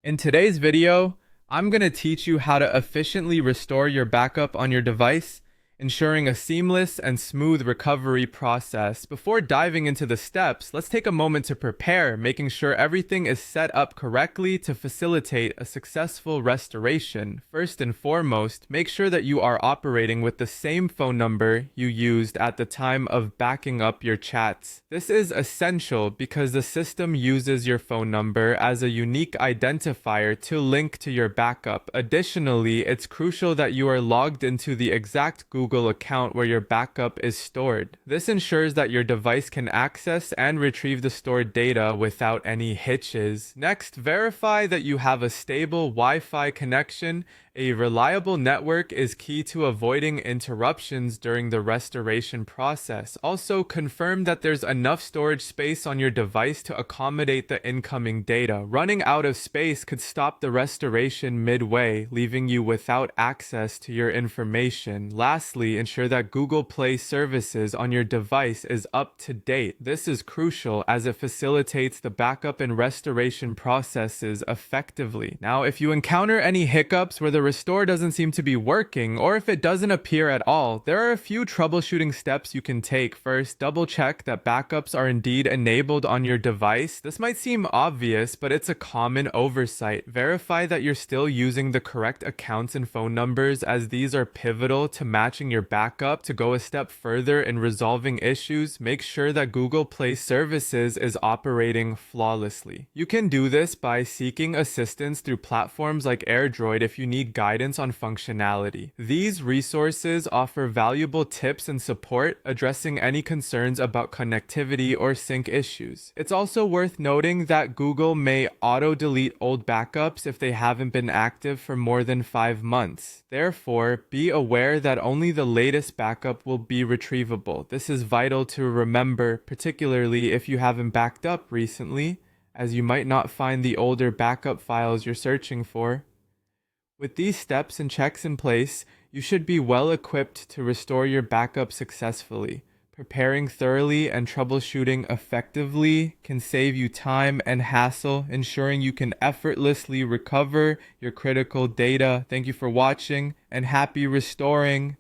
In today's video, I'm going to teach you how to efficiently restore your backup on your device, ensuring a seamless and smooth recovery process. Before diving into the steps, let's take a moment to prepare, making sure everything is set up correctly to facilitate a successful restoration. First and foremost, make sure that you are operating with the same phone number you used at the time of backing up your chats. This is essential because the system uses your phone number as a unique identifier to link to your backup. Additionally, it's crucial that you are logged into the exact Google account where your backup is stored. This ensures that your device can access and retrieve the stored data without any hitches. Next, verify that you have a stable Wi-Fi connection. A reliable network is key to avoiding interruptions during the restoration process. Also, confirm that there's enough storage space on your device to accommodate the incoming data. Running out of space could stop the restoration midway, leaving you without access to your information. Lastly, ensure that Google Play services on your device is up to date. This is crucial as it facilitates the backup and restoration processes effectively. Now, if you encounter any hiccups where the restore doesn't seem to be working, or if it doesn't appear at all, there are a few troubleshooting steps you can take. First, double check that backups are indeed enabled on your device. This might seem obvious, but it's a common oversight. Verify that you're still using the correct accounts and phone numbers, as these are pivotal to matching your backup. To go a step further in resolving issues, make sure that Google Play Services is operating flawlessly. You can do this by seeking assistance through platforms like AirDroid if you need guidance on functionality. These resources offer valuable tips and support, addressing any concerns about connectivity or sync issues. It's also worth noting that Google may auto-delete old backups if they haven't been active for more than 5 months. Therefore, be aware that only the latest backup will be retrievable. This is vital to remember, particularly if you haven't backed up recently, as you might not find the older backup files you're searching for. With these steps and checks in place, you should be well equipped to restore your backup successfully. Preparing thoroughly and troubleshooting effectively can save you time and hassle, ensuring you can effortlessly recover your critical data. Thank you for watching, and happy restoring.